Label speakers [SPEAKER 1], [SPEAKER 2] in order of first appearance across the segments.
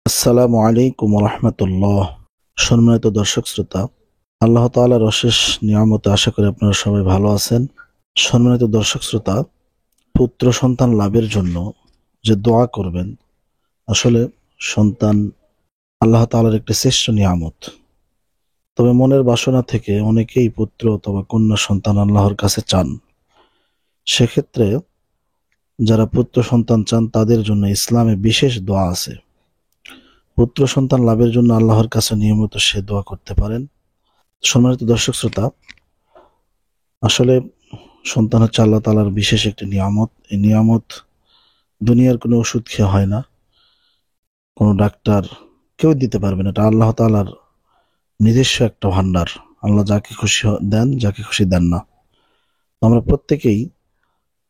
[SPEAKER 1] আসসালামু আলাইকুম রহমতুল্লাহ। সম্মানিত দর্শক শ্রোতা, আল্লাহ তাআলার অশেষ নিয়ামতে আশা করি আপনারা সবাই ভালো আছেন। সম্মানিত দর্শক শ্রোতা, পুত্র সন্তান লাভের জন্য যে দোয়া করবেন, আসলে সন্তান আল্লাহ তাআলার একটি শ্রেষ্ঠ নিয়ামত। তবে মনের বাসনা থেকে অনেকেই পুত্র অথবা কন্যা সন্তান আল্লাহর কাছে চান। সেক্ষেত্রে যারা পুত্র সন্তান চান তাদের জন্য ইসলামে বিশেষ দোয়া আছে। পুত্র সন্তান লাভের জন্য আল্লাহর কাছে নিয়মিত সে দোয়া করতে পারেন। সম্মানিত দর্শক শ্রোতা, আসলে সন্তান হচ্ছে আল্লাহ তাআলার বিশেষ একটি নিয়ামত। এই নিয়ামত দুনিয়ার কোনো ওষুধ খেয়ে হয় না, কোনো ডাক্তার কেউ দিতে পারবে না। এটা আল্লাহ তাআলার নিজস্ব একটা ভান্ডার। আল্লাহ যাকে খুশি দেন, যাকে খুশি দেন না। আমরা প্রত্যেকেই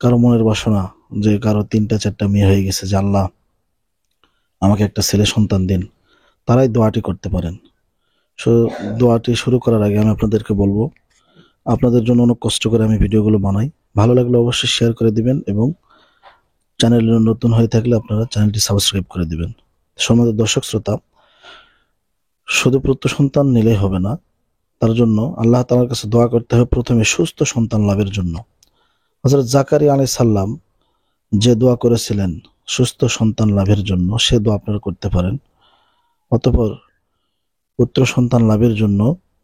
[SPEAKER 1] কারো মনের বাসনা যে কারো 3টা 4টা মেয়ে হয়ে গেছে, যে আল্লাহ আমাকে একটা ছেলে সন্তান দিন, তারাই দোয়াটি করতে পারেন। দোয়াটি শুরু করার আগে আমি আপনাদেরকে বলবো, আপনাদের জন্য অনেক কষ্ট করে আমি ভিডিওগুলো বানাই। ভালো লাগলে অবশ্যই শেয়ার করে দিবেন এবং চ্যানেলে নতুন হয়ে থাকলে আপনারা চ্যানেলটি সাবস্ক্রাইব করে দিবেন। সম্মানিত দর্শক শ্রোতা, শুধু পুত্র সন্তান নিলেই হবে না, তার জন্য আল্লাহ তাআলার কাছে দোয়া করতে হবে প্রথমে সুস্থ সন্তান লাভের জন্য। হযরত জাকারিয়া আলাইহিস সালাম যে দোয়া করেছিলেন সুস্থ সন্তান লাভের জন্য, সে দোয়া আপনারা করতে পারেন। অতঃপর পুত্র সন্তান লাভের জন্য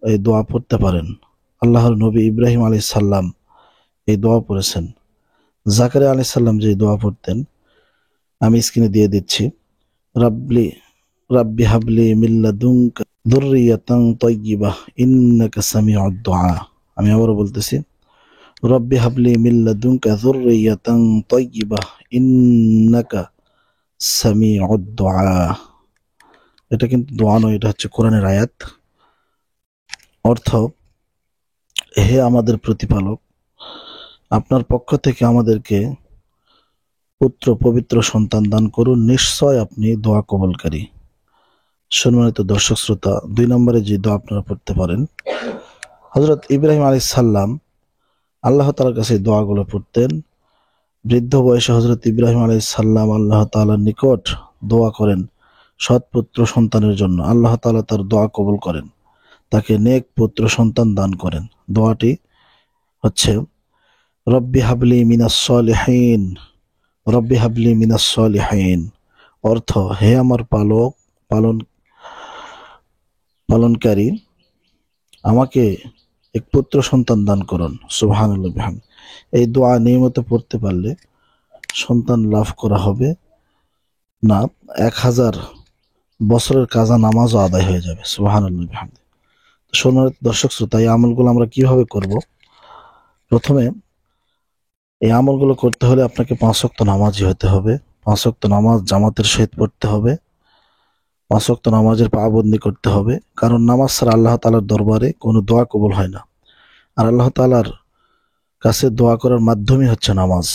[SPEAKER 1] এই দোয়া পড়তে পারেন। আল্লাহর নবী ইব্রাহিম আলাইহিস সালাম এই দোয়া পড়েছেন। জাকারিয়া আলাইহিস সালাম যে দোয়া পড়তেন আমি স্ক্রিনে দিয়ে দিচ্ছি। রাব্বি রাব্বি হাবলি মিন লাদুনকা যুররিয়াতান তাইয়্যিবাহ ইন্নাকা সামিউদ দুআ। আমি আবারও বলতেছি, রাব্বি হাবলি মিন লাদুনকা যুররিয়াতান তাইয়্যিবাহ ইন্নাকা সামিউদ দুআ। এটা কিন্তু দোয়া নয়, এটা হচ্ছে কোরআনের আয়াত। অর্থ, হে আমাদের প্রতিপালক, আপনার পক্ষ থেকে আমাদেরকে পুত্র পবিত্র সন্তান দান করুন, নিশ্চয় আপনি দোয়া কবুলকারী। সম্মানিত দর্শক শ্রোতা, 2 নম্বরে যে দোয়া আপনারা পড়তে পারেন, হযরত ইব্রাহিম আলাইহিস সালাম আল্লাহ তাআলার কাছে দোয়াগুলো পড়তেন। বৃদ্ধ বয়সে হযরত ইব্রাহিম আলাইহিস সালাম আল্লাহ তাআলার নিকট দোয়া করেন সৎ পুত্র সন্তানের জন্য। আল্লাহ তাআলা তার দোয়া কবুল করেন, তাকে নেক পুত্র সন্তান দান করেন। দোয়াটি হচ্ছে, রব্বি হাবলি মিনাস সলিহিন, রব্বি হাবলি মিনাস সলিহিন। অর্থ, হে আমার পালনকারী, আমাকে এক পুত্র সন্তান দান করুন। সুবহানাল্লাহ বিহামদিহি। এই দোয়া নিয়মিত পড়তে পারলে সন্তান লাভ করা হবে না 1000 বছরের কাজা নামাজও আদায় হয়ে যাবে। সুবহানাল্লাহ বিহামদিহি। সম্মানিত দর্শক শ্রোতা, এই আমলগুলো আমরা কিভাবে করব? প্রথমে এই আমলগুলো করতে হলে আপনাকে 5 ওয়াক্ত নামাজি হতে হবে। 5 ওয়াক্ত নামাজ জামাতের সহিত পড়তে হবে। 5 ওয়াক্ত নামাজের পাবন্দি করতে হবে, কারণ নামাজ ছাড়া আল্লাহ তাআলার দরবারে কোনো দোয়া কবুল হয় না। আর আল্লাহ তাআলার কাছে দোয়া করার মাধ্যমই হচ্ছে নামাজ।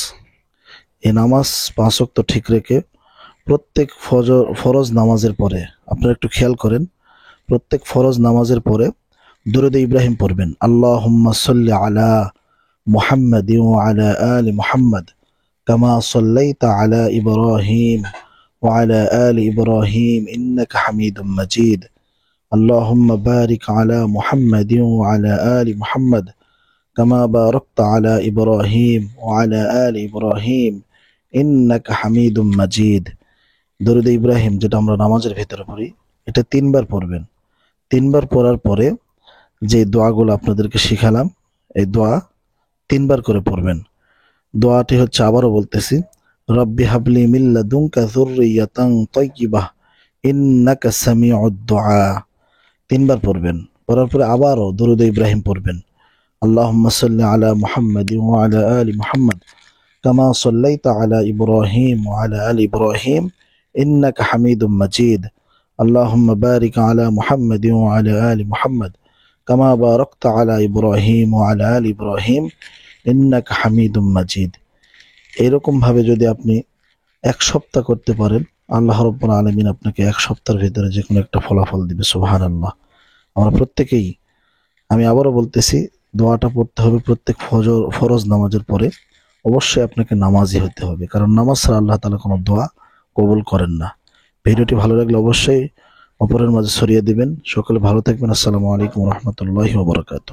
[SPEAKER 1] এই নামাজ 5 ওয়াক্ত ঠিক রেখে প্রত্যেক ফরজ নামাজের পরে, আপনারা একটু খেয়াল করেন, প্রত্যেক ফরজ নামাজের পরে দুরূদ ইব্রাহিম পড়বেন। আল্লাহুম্মা সাল্লি আলা মুহাম্মাদিন ওয়া আলা আলি মুহাম্মাদ কামা সাল্লাইতা আলা ইব্রাহিম ওয়া আলা আলি ইব্রাহিম ইন্নাকা হামিদুম মাজিদ। আল্লাহুম্মা বারিক আলা মুহাম্মাদিন ওয়া আলা আলি মুহাম্মাদ কামা বারাকতা আলা ইব্রাহিম ওয়া আলা আলি ইব্রাহিম ইন্নাকা হামিদুম মাজিদ। দরুদ ইব্রাহিম যেটা আমরা নামাজের ভিতরে পড়ি, এটা 3 বার পড়বেন। 3 বার পড়ার পরে যে দোয়াগুলো আপনাদেরকে শিখালাম, এই দোয়া 3 বার করে পড়বেন। দোয়াটি হচ্ছে, আবারও বলতেছি, রব্বি হাবলি মিন লাদুনকা যুররিয়াতান তাইয়্যিবাহ ইন্নাকা সামিউদ দুআ। 3 বার পড়বেন। পড়ার পরে আবারও দরুদ ইব্রাহিম পড়বেন। আল্লাহুম্মা সাল্লি আলা মুহাম্মাদিন ওয়া আলা আলি মুহাম্মাদ কামা সাল্লাইতা আলা ইব্রাহিম ওয়া আলা আলি ইব্রাহিম ইন্নাকা হামিদুম মাজিদ। আল্লাহুম্মা বারিক আলা মুহাম্মাদিন ওয়া আলা আলি মুহাম্মাদ কামা বারাকতা আলা ইব্রাহিম ওয়া আলা আলি ইব্রাহিম ইন্নাকা হামিদুম মাজিদ। এরকম ভাবে যদি আপনি 1 সপ্তাহ করতে পারেন, আল্লাহ রাব্বুল আলামিন আপনাকে 1 সপ্তাহের ভিতরে যে কোনো একটা ফলাফল দিবে। সুবহানাল্লাহ। আমরা প্রত্যেকেই, আমি আবারও বলতেছি, দোয়াটা পড়তে হবে প্রত্যেক ফরজ নামাজের পরে। অবশ্যই আপনাকে নামাজি হতে হবে, কারণ নামাজ ছাড়া আল্লাহ তাআলা কোনো দোয়া কবুল করেন না। ভিডিওটি ভালো লাগলে অবশ্যই অপরের মাঝে ছড়িয়ে দিবেন। সকলে ভালো থাকবেন। আসসালামু আলাইকুম রহমতুল্লাহি ওয়া বারাকাতুহু।